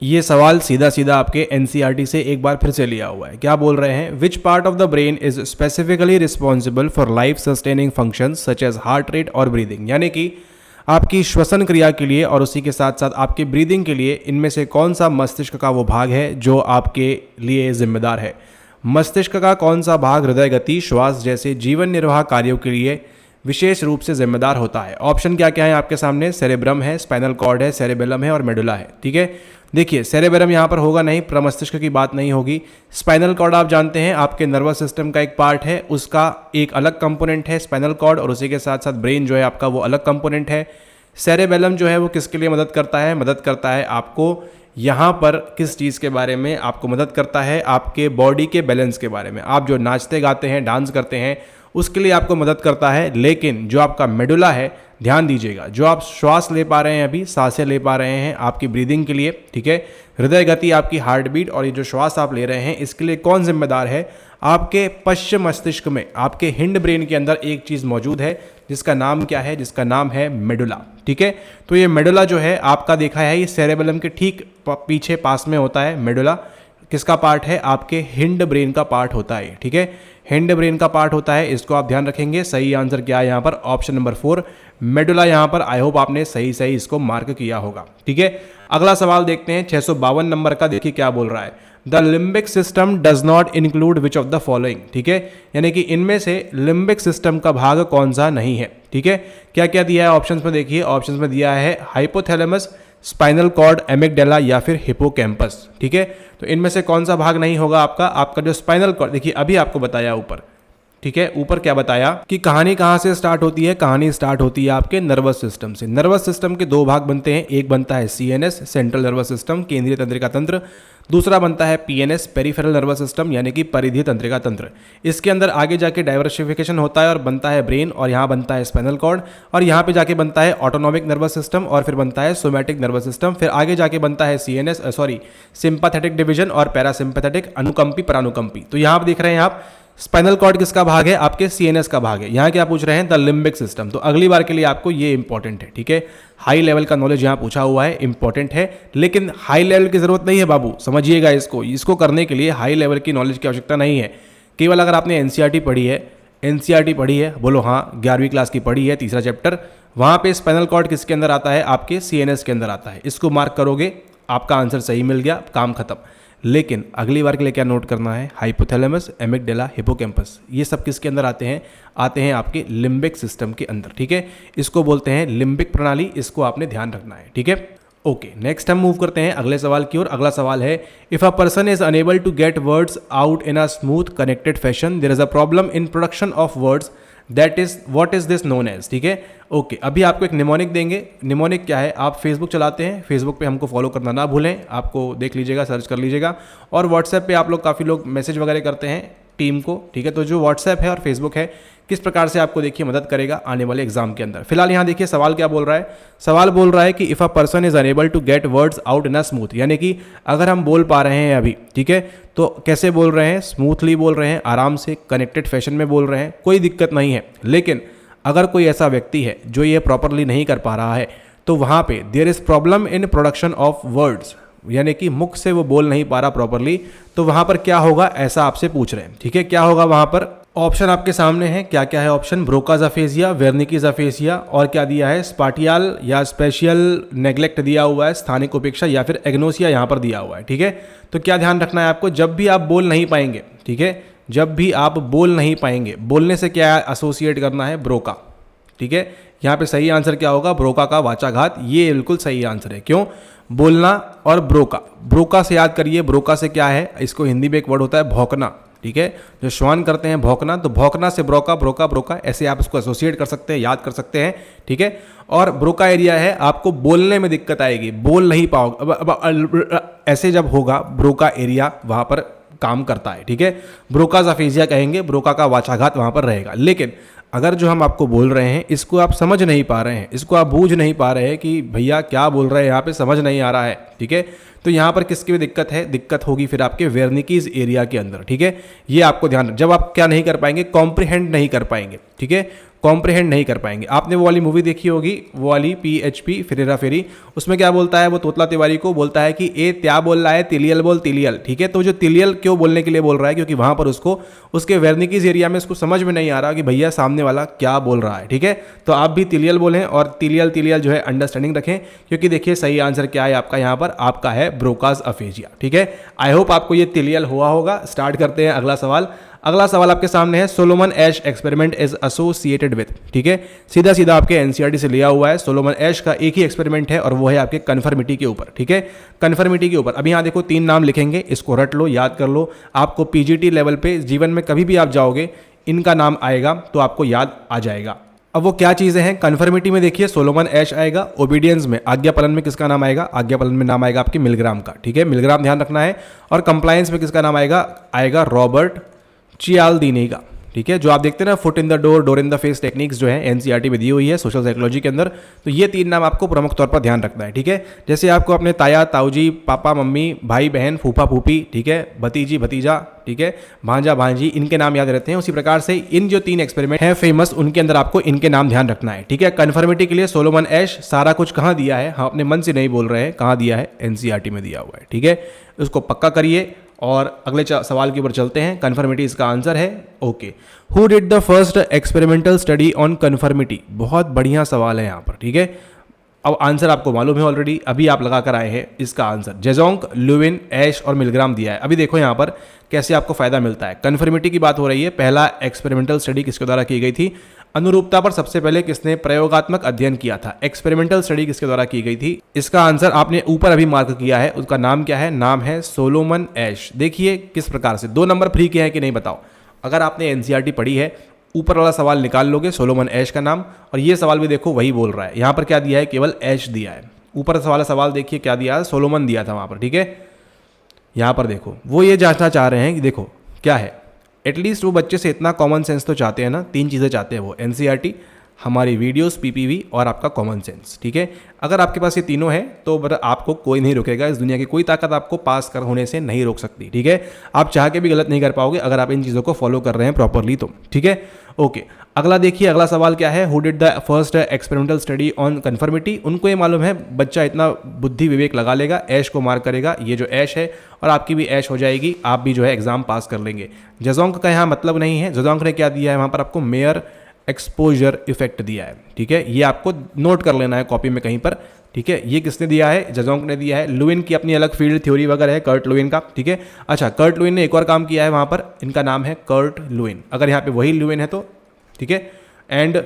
ये सवाल सीधा सीधा आपके एनसीईआरटी से एक बार फिर से लिया हुआ है। क्या बोल रहे हैं? Which part of the brain is specifically responsible for life sustaining functions such as heart rate और ब्रीदिंग। यानी कि आपकी श्वसन क्रिया के लिए और उसी के साथ साथ आपकी ब्रीदिंग के लिए इनमें से कौन सा मस्तिष्क का वो भाग है जो आपके लिए जिम्मेदार है। मस्तिष्क का कौन सा भाग हृदय गति, श्वास जैसे जीवन निर्वाह कार्यों के लिए विशेष रूप से जिम्मेदार होता है? ऑप्शन क्या क्या है आपके सामने? सेरेब्रम है, स्पाइनल कॉर्ड है, सेरेबेलम है और मेडुला है। ठीक है, देखिए सेरेबेलम यहाँ पर होगा नहीं, प्रमस्तिष्क की बात नहीं होगी। स्पाइनल कॉर्ड आप जानते हैं आपके नर्वस सिस्टम का एक पार्ट है, उसका एक अलग कंपोनेंट है स्पाइनल कॉर्ड, और उसी के साथ साथ ब्रेन जो है आपका वो अलग कंपोनेंट है। सेरेबेलम जो है वो किसके लिए मदद करता है? मदद करता है आपको यहाँ पर किस चीज़ के बारे में? आपको मदद करता है आपके बॉडी के बैलेंस के बारे में। आप जो नाचते गाते हैं, डांस करते हैं, उसके लिए आपको मदद करता है। लेकिन जो आपका मेडुला है, ध्यान दीजिएगा, जो आप श्वास ले पा रहे हैं, अभी सांसें ले पा रहे हैं आपकी ब्रीदिंग के लिए, ठीक है, हृदय गति, आपकी हार्ट बीट और ये जो श्वास आप ले रहे हैं, इसके लिए कौन जिम्मेदार है? आपके पश्चिम मस्तिष्क में, आपके हिंड ब्रेन के अंदर एक चीज़ मौजूद है जिसका नाम क्या है? जिसका नाम है मेडुला। ठीक है, तो ये मेडुला जो है आपका देखा है, ये सेरेबेलम के ठीक पीछे पास में होता है। मेडुला किसका पार्ट है? आपके हिंड ब्रेन का पार्ट होता है। ठीक है, हिंड ब्रेन का पार्ट होता है, इसको आप ध्यान रखेंगे। सही आंसर क्या है यहाँ पर? ऑप्शन नंबर 4 मेडुला यहाँ पर। आई होप आपने सही इसको मार्क किया होगा। ठीक है, अगला सवाल देखते हैं 652 नंबर का। देखिए क्या बोल रहा है, the limbic system does not include which of the following. ठीक है, यानी कि इनमें से लिम्बिक सिस्टम का भाग कौन सा नहीं है। ठीक है, क्या क्या दिया है ऑप्शंस में? देखिए ऑप्शंस में दिया है हाइपोथैलेमस, स्पाइनल कॉर्ड, एमिगडाला या फिर हिपोकैम्पस। ठीक है, तो इनमें से कौन सा भाग नहीं होगा आपका? आपका जो स्पाइनल कॉर्ड, देखिए अभी आपको बताया ऊपर, ठीक है, ऊपर क्या बताया कि कहानी कहाँ से स्टार्ट होती है? कहानी स्टार्ट होती है आपके नर्वस सिस्टम से। नर्वस सिस्टम के दो भाग बनते हैं, एक बनता है सीएनएस, सेंट्रल नर्वस सिस्टम, केंद्रीय तंत्रिका तंत्र, दूसरा बनता है पीएनएस, पेरिफेरल नर्वस सिस्टम, यानी कि परिधीय तंत्रिका तंत्र। इसके अंदर आगे जाके डाइवर्सिफिकेशन होता है और बनता है ब्रेन, और यहाँ बनता है स्पाइनल कॉर्ड, और यहाँ पे जाके बनता है ऑटोनॉमिक नर्वस सिस्टम, और फिर बनता है सोमैटिक नर्वस सिस्टम, फिर आगे जाके बनता है सीएनएस सिंपैथेटिक डिवीजन और पैरासिम्पैथेटिक, अनुकंपी, परानुकंपी। तो यहाँ आप देख रहे हैं आप स्पाइनल कॉर्ड किसका भाग है? आपके सीएनएस का भाग है। यहाँ क्या पूछ रहे हैं? The limbic system. तो अगली बार के लिए आपको ये इंपॉर्टेंट है। ठीक है, हाई लेवल का नॉलेज यहाँ पूछा हुआ है, इंपॉर्टेंट है, लेकिन हाई लेवल की जरूरत नहीं है बाबू, समझिएगा इसको करने के लिए हाई लेवल की नॉलेज की आवश्यकता नहीं है। केवल अगर आपने एनसीईआरटी पढ़ी है, बोलो हाँ, 11वीं क्लास की पढ़ी है, तीसरा चैप्टर, वहाँ पे स्पाइनल कॉर्ड किसके अंदर आता है? आपके सीएनएस के अंदर आता है। इसको मार्क करोगे, आपका आंसर सही मिल गया, काम खत्म। लेकिन अगली बार के लिए क्या नोट करना है? हाइपोथैलेमस, एमिगडाला, हिपोकैम्पस, ये सब किसके अंदर आते हैं आपके लिम्बिक सिस्टम के अंदर। ठीक है, इसको बोलते हैं लिम्बिक प्रणाली, इसको आपने ध्यान रखना है। ठीक है, ओके, नेक्स्ट हम मूव करते हैं अगले सवाल की ओर। अगला सवाल है, if a person is unable to get words out in a smooth connected fashion, there is a problem in production of words, that is what is this known as. ठीक है, ओके, अभी आपको एक निमोनिक देंगे। Mnemonic क्या है? आप Facebook चलाते हैं, फेसबुक पे हमको फॉलो करना ना भूलें, आपको देख लीजिएगा, सर्च कर लीजिएगा, और व्हाट्सएप पे आप लोग काफ़ी लोग मैसेज वगैरह करते हैं टीम को। ठीक है, तो जो व्हाट्सएप है और फेसबुक है, किस प्रकार से आपको देखिए मदद करेगा आने वाले एग्जाम के अंदर। फिलहाल यहाँ देखिए सवाल क्या बोल रहा है। सवाल बोल रहा है कि if a person is unable to get words out in a smooth, यानी कि अगर हम बोल पा रहे हैं अभी, ठीक है, तो कैसे बोल रहे हैं? स्मूथली बोल रहे हैं, आराम से, कनेक्टेड फैशन में बोल रहे हैं, कोई दिक्कत नहीं है। लेकिन अगर कोई ऐसा व्यक्ति है जो ये प्रॉपरली नहीं कर पा रहा है, तो वहाँ पे there is problem in production of words, यानी कि मुख से वो बोल नहीं पा रहा प्रॉपरली, तो वहाँ पर क्या होगा? ऐसा आपसे पूछ रहे हैं। ठीक है, क्या होगा वहाँ पर? ऑप्शन आपके सामने है, क्या क्या है ऑप्शन? ब्रोकाज अफेजिया, वेर्निकीज अफेजिया, और क्या दिया है? स्पाटियल या स्पेशियल नेग्लेक्ट दिया हुआ है, स्थानिक उपेक्षा, या फिर एग्नोसिया यहाँ पर दिया हुआ है। ठीक है, तो क्या ध्यान रखना है आपको? जब भी आप बोल नहीं पाएंगे, ठीक है, जब भी आप बोल नहीं पाएंगे, बोलने से क्या एसोसिएट करना है? ब्रोका। ठीक है, यहाँ पे सही आंसर क्या होगा? ब्रोका का वाचाघात, ये बिल्कुल सही आंसर है। क्यों? बोलना और ब्रोका, ब्रोका से याद करिए, ब्रोका से क्या है? इसको हिंदी में एक वर्ड होता है भौंकना। ठीक है, जो श्वान करते हैं भौंकना, तो भौंकना से ब्रोका, ब्रोका, ब्रोका, ऐसे आप इसको एसोसिएट कर सकते हैं, याद कर सकते हैं। ठीक है, और ब्रोका एरिया है, आपको बोलने में दिक्कत आएगी, बोल नहीं पाओगे, अब ऐसे जब होगा, ब्रोका एरिया वहाँ पर काम करता है। ठीक है, ब्रोकाज अफेजिया कहेंगे, ब्रोका का वाचाघात वहाँ पर रहेगा। लेकिन अगर जो हम आपको बोल रहे हैं इसको आप समझ नहीं पा रहे हैं, इसको आप बूझ नहीं पा रहे हैं कि भैया क्या बोल रहे हैं, यहाँ पे समझ नहीं आ रहा है, ठीक है, तो यहाँ पर किसकी भी दिक्कत है? दिक्कत होगी फिर आपके वेर्निकीज एरिया के अंदर। ठीक है, ये आपको ध्यान, जब आप क्या नहीं कर पाएंगे? कॉम्प्रिहेंड नहीं कर पाएंगे। ठीक है, कॉम्प्रहेंड नहीं कर पाएंगे। आपने वो वाली मूवी देखी होगी, वो वाली PHP फिर हेरा फेरी, उसमें क्या बोलता है वो तोतला तिवारी को, बोलता है कि ए त्या बोल रहा है तिलियल बोल तिलियल, ठीक है। तो जो तिलियल क्यों बोलने के लिए बोल रहा है, क्योंकि वहां पर उसको उसके वेर्निकीज एरिया में उसको समझ में नहीं आ रहा कि भैया सामने वाला क्या बोल रहा है, ठीक है। तो आप भी तिलियल बोलें और तिलियल तिलियल जो है अंडरस्टैंडिंग रखें, क्योंकि देखिए सही आंसर क्या है आपका यहाँ पर, आपका है ब्रोकास अफेजिया, ठीक है। आई होप आपको ये तिलियल हुआ होगा। स्टार्ट करते हैं अगला सवाल। अगला सवाल आपके सामने है, Solomon Asch experiment is associated with, ठीक है। सीधा सीधा आपके एनसीईआरटी से लिया हुआ है। सोलोमन एश का एक ही एक्सपेरिमेंट है और वो है आपके कन्फर्मिटी के ऊपर, ठीक है, कन्फर्मिटी के ऊपर। अभी यहाँ देखो 3 नाम लिखेंगे, इसको रट लो, याद कर लो। आपको पीजीटी लेवल पे जीवन में कभी भी आप जाओगे, इनका नाम आएगा तो आपको याद आ जाएगा। अब वो क्या चीजें हैं, कन्फर्मिटी में देखिए सोलोमन एश आएगा, ओबीडियंस में आज्ञा पालन में किसका नाम आएगा, आज्ञा पालन में नाम आएगा आपके मिलग्राम का, ठीक है, मिलग्राम ध्यान रखना है। और कंप्लायंस में किसका नाम आएगा रॉबर्ट चियाल्दीनी का, ठीक है। जो आप देखते हैं ना foot in the door, door in the face techniques जो है एनसीईआरटी में दी हुई है सोशल साइकोलॉजी के अंदर, तो ये 3 नाम आपको प्रमुख तौर पर ध्यान रखना है, ठीक है। जैसे आपको अपने ताया ताऊजी, पापा मम्मी, भाई बहन, फूफा फूफी, ठीक है, भतीजी भतीजा, ठीक है, भांजा भांजी, इनके नाम याद रहते हैं, उसी प्रकार से इन जो 3 एक्सपेरिमेंट हैं फेमस, उनके अंदर आपको इनके नाम ध्यान रखना है, ठीक है। कन्फर्मिटी के लिए सोलोमन एश सारा कुछ कहाँ दिया है, हम अपने मन से नहीं बोल रहे हैं, कहाँ दिया है, एनसीईआरटी में दिया हुआ है, ठीक है। उसको पक्का करिए और अगले सवाल के ऊपर चलते हैं। कन्फर्मिटी इसका आंसर है, okay. Who did the first experimental study on conformity, बहुत बढ़िया सवाल है यहाँ पर, ठीक है। अब आंसर आपको मालूम है ऑलरेडी, अभी आप लगा कर आए हैं इसका आंसर। जेजोंग, लुविन, एश और मिलग्राम दिया है। अभी देखो यहाँ पर कैसे आपको फायदा मिलता है। कन्फर्मिटी की बात हो रही है, पहला एक्सपेरिमेंटल स्टडी किसके द्वारा की गई थी, अनुरूपता पर सबसे पहले किसने प्रयोगात्मक अध्ययन किया था, एक्सपेरिमेंटल स्टडी किसके द्वारा की गई थी। इसका आंसर आपने ऊपर अभी मार्क किया है, उसका नाम क्या है, नाम है सोलोमन एश। देखिए किस प्रकार से 2 नंबर फ्री के हैं कि नहीं बताओ। अगर आपने एनसीईआरटी पढ़ी है, ऊपर वाला सवाल निकाल लोगे सोलोमन एश का नाम, और ये सवाल भी देखो वही बोल रहा है। यहाँ पर क्या दिया है, केवल एश दिया है। ऊपर वाला सवाल देखिए क्या दिया है, सोलोमन दिया था वहां पर, ठीक है। यहाँ पर देखो वो ये जांचना चाह रहे हैं कि देखो क्या है, एटलीस्ट वो बच्चे से इतना कॉमन सेंस तो चाहते हैं ना, 3 चीज़ें चाहते हैं वो, एनसीईआरटी, हमारी वीडियोस, पीपीवी और आपका कॉमन सेंस, ठीक है। अगर आपके पास ये तीनों है तो आपको कोई नहीं रोकेगा, इस दुनिया की कोई ताकत आपको पास कर होने से नहीं रोक सकती, ठीक है। आप चाह के भी गलत नहीं कर पाओगे अगर आप इन चीज़ों को फॉलो कर रहे हैं प्रॉपरली तो, ठीक है, ओके। अगला देखिए, अगला सवाल क्या है, who did the first experimental study on conformity. उनको ये मालूम है बच्चा इतना बुद्धि विवेक लगा लेगा, ऐश को मार्क करेगा, ये जो ऐश है और आपकी भी ऐश हो जाएगी, आप भी जो है एग्जाम पास कर लेंगे। जेजोंग का यहाँ मतलब नहीं है, जेजोंग ने क्या दिया है वहाँ पर आपको मेयर एक्सपोजर इफेक्ट दिया है, ठीक है, ये आपको नोट कर लेना है कॉपी में कहीं पर, ठीक है। ये किसने दिया है, जेजोंग ने दिया है। लुविन की अपनी अलग फील्ड थ्योरी वगैरह है, कर्ट लुविन का, ठीक है। अच्छा, कर्ट लुविन ने एक और काम किया है वहाँ पर, इनका नाम है कर्ट लुविन, अगर यहाँ पे वही लुविन है तो, ठीक है। एंड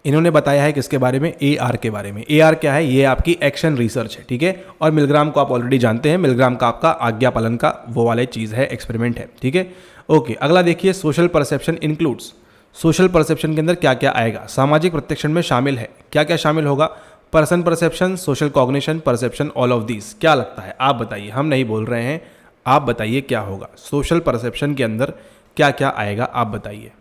इन्होंने बताया है किसके बारे में, AR के बारे में। AR क्या है, ये आपकी एक्शन रिसर्च है, ठीक है। और मिलग्राम को आप ऑलरेडी जानते हैं, मिलग्राम का आपका आज्ञा पालन का वो वाले चीज़ है, एक्सपेरिमेंट है, ठीक है, ओके। अगला देखिए, social perception includes, social perception के अंदर क्या क्या आएगा, सामाजिक प्रत्यक्षण में शामिल है, क्या क्या शामिल होगा, person perception, social cognition, perception, all of these. क्या लगता है आप बताइए, हम नहीं बोल रहे हैं, आप बताइए क्या होगा सोशल परसेप्शन के अंदर, क्या क्या आएगा आप बताइए।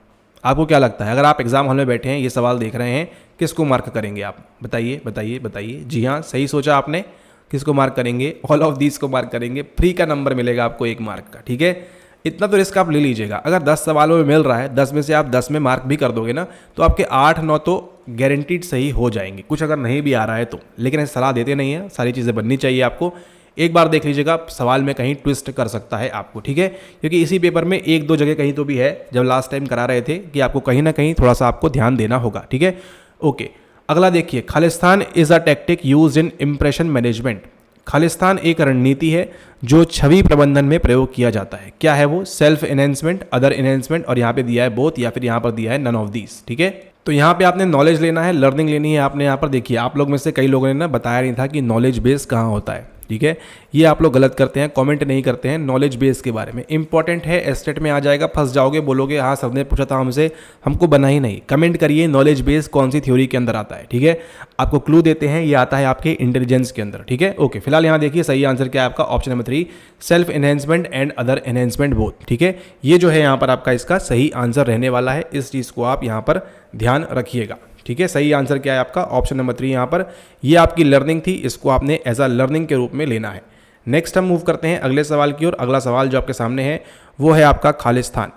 आपको क्या लगता है, अगर आप एग्जाम हॉल में बैठे हैं, ये सवाल देख रहे हैं, किसको मार्क करेंगे आप, बताइए बताइए बताइए। जी हाँ, सही सोचा आपने, किसको मार्क करेंगे, ऑल ऑफ दीज को मार्क करेंगे। फ्री का नंबर मिलेगा आपको 1 मार्क का, ठीक है। इतना तो रिस्क आप ले लीजिएगा, अगर 10 सवालों में मिल रहा है, 10 में से आप 10 में मार्क भी कर दोगे ना, तो आपके 8-9 तो गारंटीड सही हो जाएंगे, कुछ अगर नहीं भी आ रहा है तो। लेकिन ऐसे सलाह देते नहीं है, सारी चीज़ें बननी चाहिए आपको। एक बार देख लीजिएगा, सवाल में कहीं ट्विस्ट कर सकता है आपको, ठीक है, क्योंकि इसी पेपर में 1-2 जगह कहीं तो भी है, जब लास्ट टाइम करा रहे थे, कि आपको कहीं ना कहीं थोड़ा सा आपको ध्यान देना होगा, ठीक है, ओके। अगला देखिए, Khalistan is a tactic use in impression management. Khalistan एक रणनीति है जो छवि प्रबंधन में प्रयोग किया जाता है। क्या है वो, सेल्फ एनहेंसमेंट, अदर एनहेंसमेंट, और यहाँ पे दिया है बोथ, या फिर यहाँ पर दिया है नन ऑफ दीज, ठीक है। तो यहाँ पे आपने नॉलेज लेना है, लर्निंग लेनी है आपने। यहाँ पर देखिए, आप लोग में से कई लोगों ने ना बताया नहीं था कि नॉलेज बेस कहाँ होता है, ठीक है। ये आप लोग गलत करते हैं, कमेंट नहीं करते हैं नॉलेज बेस के बारे में। इंपॉर्टेंट है, एस्टेट में आ जाएगा, फंस जाओगे, बोलोगे हाँ सर ने पूछा था हमसे, हमको बना ही नहीं। कमेंट करिए नॉलेज बेस कौन सी थ्योरी के अंदर आता है, ठीक है। आपको क्लू देते हैं, ये आता है आपके इंटेलिजेंस के अंदर, ठीक है, ओके। फिलहाल यहाँ देखिए सही आंसर क्या है आपका, option number 3, self enhancement and other enhancement both, ठीक है। ये जो है यहाँ पर आपका इसका सही आंसर रहने वाला है, इस चीज़ को आप यहाँ पर ध्यान रखिएगा, ठीक है। सही आंसर क्या है आपका, ऑप्शन नंबर 3 यहाँ पर। ये आपकी लर्निंग थी, इसको आपने एज अ लर्निंग के रूप में लेना है। नेक्स्ट हम मूव करते हैं अगले सवाल की ओर। अगला सवाल जो आपके सामने है वो है आपका Khalistan.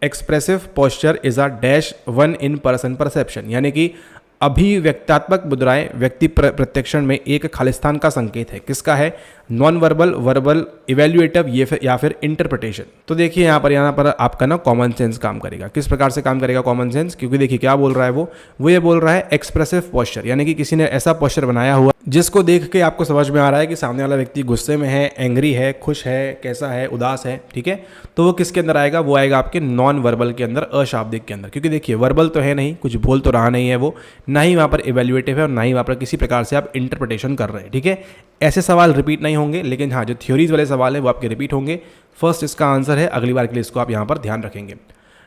Expressive posture is a dash one in person perception, यानी कि अभिव्यक्तात्मक मुद्राएं व्यक्ति प्रत्यक्षण में एक खालिस्तान का संकेत है। किसका है? नॉन वर्बल, वर्बल, इवेल्युएटिव या फिर इंटरप्रिटेशन। तो देखिए यहाँ पर आपका ना कॉमन सेंस काम करेगा। किस प्रकार से काम करेगा कॉमन सेंस? क्योंकि देखिए क्या बोल रहा है वो ये बोल रहा है एक्सप्रेसिव पोस्चर, यानी कि किसी ने ऐसा पोस्चर बनाया हुआ जिसको देख के आपको समझ में आ रहा है कि सामने वाला व्यक्ति गुस्से में है, एंग्री है, खुश है, कैसा है, उदास है, ठीक है। तो वो किसके अंदर आएगा? वो आएगा आपके नॉन वर्बल के अंदर, अशाब्दिक के अंदर। क्योंकि देखिए वर्बल तो है नहीं, कुछ बोल तो रहा नहीं है वो, ना ही वहाँ पर इवेल्युएटिव है और ना ही वहाँ पर किसी प्रकार से आप इंटरप्रिटेशन कर रहे हैं, ठीक है। ऐसे सवाल रिपीट नहीं होंगे, लेकिन हाँ जो थ्योरीज वाले सवाल है वो आपके रिपीट होंगे। फर्स्ट इसका आंसर है, अगली बार के लिए इसको आप यहाँ पर ध्यान रखेंगे।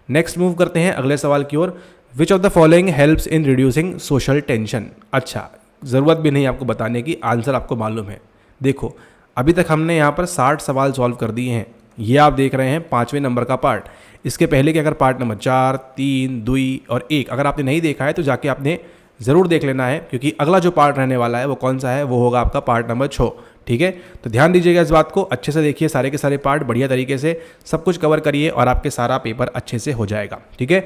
नेक्स्ट मूव करते हैं अगले सवाल की ओर। Which of the following helps in reducing social tension? अच्छा, ज़रूरत भी नहीं आपको बताने की, आंसर आपको मालूम है। देखो अभी तक हमने यहाँ पर 60 सवाल सॉल्व कर दिए हैं। ये आप देख रहे हैं 5वें नंबर का पार्ट। इसके पहले के अगर पार्ट नंबर 4, 3, 2 और 1 अगर आपने नहीं देखा है तो जाके आपने ज़रूर देख लेना है, क्योंकि अगला जो पार्ट रहने वाला है वो कौन सा है? वो होगा आपका पार्ट नंबर 6, ठीक है। तो ध्यान दीजिएगा इस बात को, अच्छे से देखिए सारे के सारे पार्ट, बढ़िया तरीके से सब कुछ कवर करिए और आपके सारा पेपर अच्छे से हो जाएगा, ठीक है।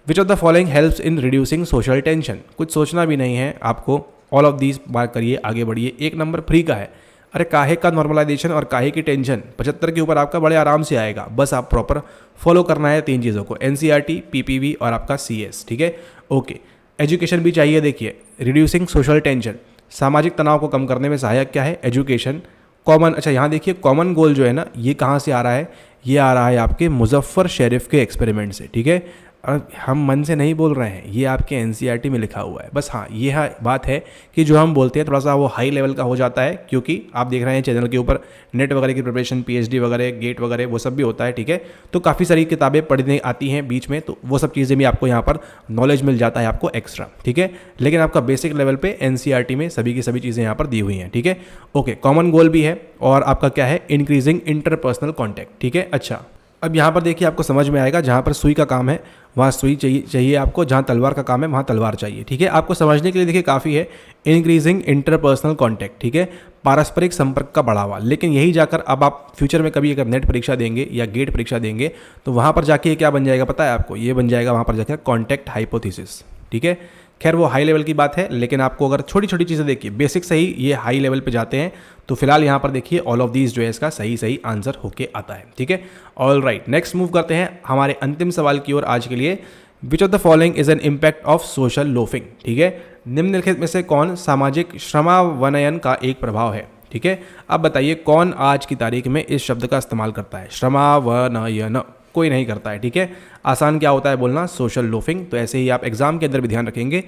विच of the following helps in reducing social tension? कुछ सोचना भी नहीं है आपको, ऑल ऑफ दीज मार्क करिए, आगे बढ़िए। 1 नंबर फ्री का है, अरे काहे का नॉर्मलाइजेशन और काहे की टेंशन 75 के ऊपर आपका बड़े आराम से आएगा। बस आप प्रॉपर फॉलो करना है 3 चीज़ों को, एनसीईआरटी, पीपीवी और आपका सीएस, ठीक है। ओके, एजुकेशन भी चाहिए। देखिए रिड्यूसिंग सोशल टेंशन, सामाजिक तनाव को कम करने में सहायक क्या है? एजुकेशन। कॉमन, अच्छा यहाँ देखिए कॉमन गोल जो है ना, ये कहाँ से आ रहा है? ये आ रहा है आपके मुजफ्फर शरीफ के एक्सपेरिमेंट से, ठीक है। और हम मन से नहीं बोल रहे हैं, ये आपके एनसीईआरटी में लिखा हुआ है। बस हाँ ये बात है कि जो हम बोलते हैं थोड़ा सा वो हाई लेवल का हो जाता है, क्योंकि आप देख रहे हैं चैनल के ऊपर नेट वगैरह की प्रिपरेशन, पीएचडी वगैरह, गेट वगैरह वो सब भी होता है, ठीक है। तो काफ़ी सारी किताबें पढ़ने आती हैं बीच में, तो वो सब चीज़ें भी आपको यहाँ पर नॉलेज मिल जाता है आपको एक्स्ट्रा, ठीक है। लेकिन आपका बेसिक लेवल पर एनसीईआरटी में सभी की सभी चीज़ें यहाँ पर दी हुई हैं, ठीक है। ओके, कॉमन गोल भी है और आपका क्या है? इंक्रीजिंग इंटरपर्सनल कॉन्टैक्ट, ठीक है। अच्छा, अब यहाँ पर देखिए आपको समझ में आएगा, जहाँ पर सुई का काम है वहाँ सुई चाहिए आपको, जहाँ तलवार का काम है वहाँ तलवार चाहिए, ठीक है। आपको समझने के लिए देखिए काफ़ी है, इंक्रीजिंग इंटरपर्सनल कॉन्टैक्ट, ठीक है, पारस्परिक संपर्क का बढ़ावा। लेकिन यही जाकर अब आप फ्यूचर में कभी अगर नेट परीक्षा देंगे या गेट परीक्षा देंगे तो वहाँ पर जाके ये क्या बन जाएगा पता है आपको? ये बन जाएगा वहाँ पर जाकर कॉन्टैक्ट हाइपोथेसिस, ठीक है। खैर वो हाई लेवल की बात है, लेकिन आपको अगर छोटी छोटी चीज़ें देखिए, बेसिक से ही ये हाई लेवल पे जाते हैं। तो फिलहाल यहाँ पर देखिए ऑल ऑफ दीज जो है इसका सही आंसर होके आता है, ठीक है। ऑल राइट, नेक्स्ट मूव करते हैं हमारे अंतिम सवाल की ओर आज के लिए। विच of the following is an impact of social loafing? ठीक है, निम्नलिखित में से कौन सामाजिक श्रमावनयन का एक प्रभाव है? ठीक है, अब बताइए कौन आज की तारीख में इस शब्द का इस्तेमाल करता है? श्रमावनयन कोई नहीं करता है, ठीक है। आसान क्या होता है बोलना? Social loafing. तो ऐसे ही आप एग्जाम के अंदर भी ध्यान रखेंगे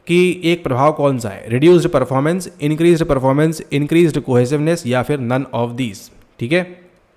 कि एक प्रभाव कौन सा है, रिड्यूस्ड परफॉर्मेंस, इंक्रीज्ड कोहेसिवनेस या फिर नन ऑफ दीज, ठीक है।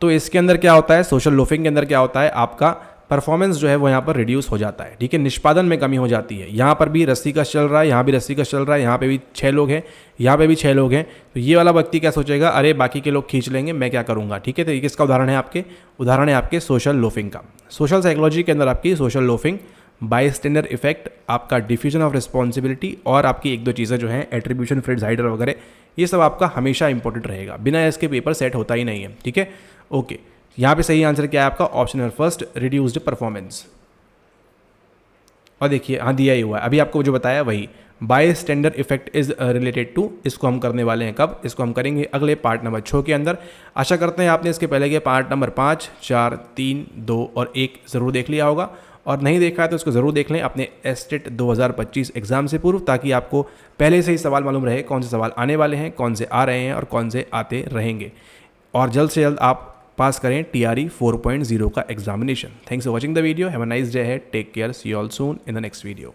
तो इसके अंदर क्या होता है, सोशल लोफिंग के अंदर क्या होता है, आपका परफॉर्मेंस जो है वो यहाँ पर रिड्यूस हो जाता है, ठीक है, निष्पादन में कमी हो जाती है। यहाँ पर भी रस्सी कश चल रहा है, यहाँ भी रस्सी कश चल रहा है, यहाँ पे भी 6 लोग हैं, यहाँ पे भी 6 लोग हैं। तो ये वाला व्यक्ति क्या सोचेगा, अरे बाकी के लोग खींच लेंगे, मैं क्या करूँगा, ठीक है। तो ये किसका उदाहरण है, आपके सोशल लोफिंग का। सोशल साइकोलॉजी के अंदर आपकी सोशल लोफिंग, बायस्टैंडर इफेक्ट, आपका डिफ्यूजन ऑफ रिस्पॉन्सिबिलिटी और आपकी 1-2 चीज़ें जो हैं एट्रीब्यूशन, फ्रिट्ज हाइडर वगैरह, ये सब आपका हमेशा इंपॉर्टेंट रहेगा, बिना इसके पेपर सेट होता ही नहीं है, ठीक है। ओके, यहाँ पे सही आंसर क्या है आपका? Option number first, reduced performance. और देखिए हाँ दिया ही हुआ है, अभी आपको जो बताया वही, बायस्टैंडर इफेक्ट इज रिलेटेड टू, इसको हम करने वाले हैं कब? इसको हम करेंगे अगले पार्ट नंबर 6 के अंदर। आशा करते हैं आपने इसके पहले के पार्ट नंबर 5, 4, 3, 2 और 1 ज़रूर देख लिया होगा, और नहीं देखा है तो इसको ज़रूर देख लें अपने एस्टेट 2025 एग्जाम से पूर्व, ताकि आपको पहले से ही सवाल मालूम रहे कौन से सवाल आने वाले हैं, कौन से आ रहे हैं और कौन से आते रहेंगे, और जल्द से जल्द आप पास करें TRE 4.0 का examination. Thanks for watching the video, have a nice day है, take care, see you all soon in the next video.